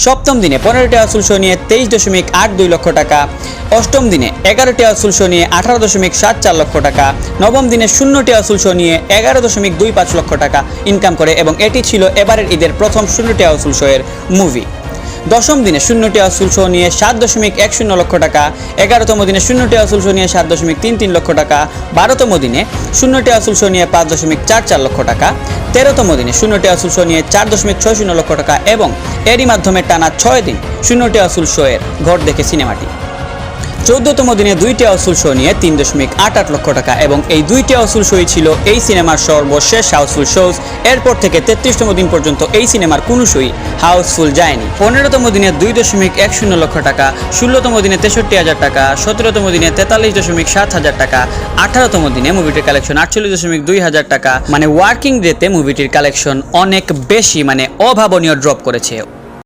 সপ্তম দিনে 15টি আসল শো নিয়ে 23.82 লক্ষ টাকা, অষ্টম দিনে 11টি আসল শো নিয়ে 18.74 লক্ষ টাকা, নবম দিনে 0টি আসল শো নিয়ে 11.25 লক্ষ টাকা ইনকাম করে এবং এটি ছিল এবারের ঈদের প্রথম 0টি আসল শো এর মুভি। দশম দিনে 0টি আসল শো নিয়ে 7.10 লক্ষ টাকা, 11তম দিনে 0টি আসল শো নিয়ে 7.33 লক্ষ টাকা, 12তম দিনে 0টি আসল শো নিয়ে 5.44 লক্ষ টাকা, 13তম দিনে 0টি আসল শো নিয়ে 4.60 লক্ষ টাকা এবং এরই মাধ্যমে টানা 6 দিন 0টি আসল শো এর ঘর দেখে সিনেমাটি। 14তম দিনে 2টি আসল শো নিয়ে 3.88 লক্ষ টাকা এবং এই 2টি আসল শোই ছিল এই সিনেমার সর্বশেষ হাউসফুল শোজ। এরপর থেকে 33তম দিন পর্যন্ত এই সিনেমার কোনো শোই হাউসফুল যায়নি। 15তম দিনে 2.10 লক্ষ টাকা, 16তম দিনে 63,000 টাকা, 17তম দিনে 43.7 টাকা, 18তম দিনে মুভিটির কালেকশন 48.2 হাজার টাকা। মানে ওয়ার্কিং ডেতে মুভিটির কালেকশন অনেক বেশি, মানে অভাবনীয় ড্রপ করেছে।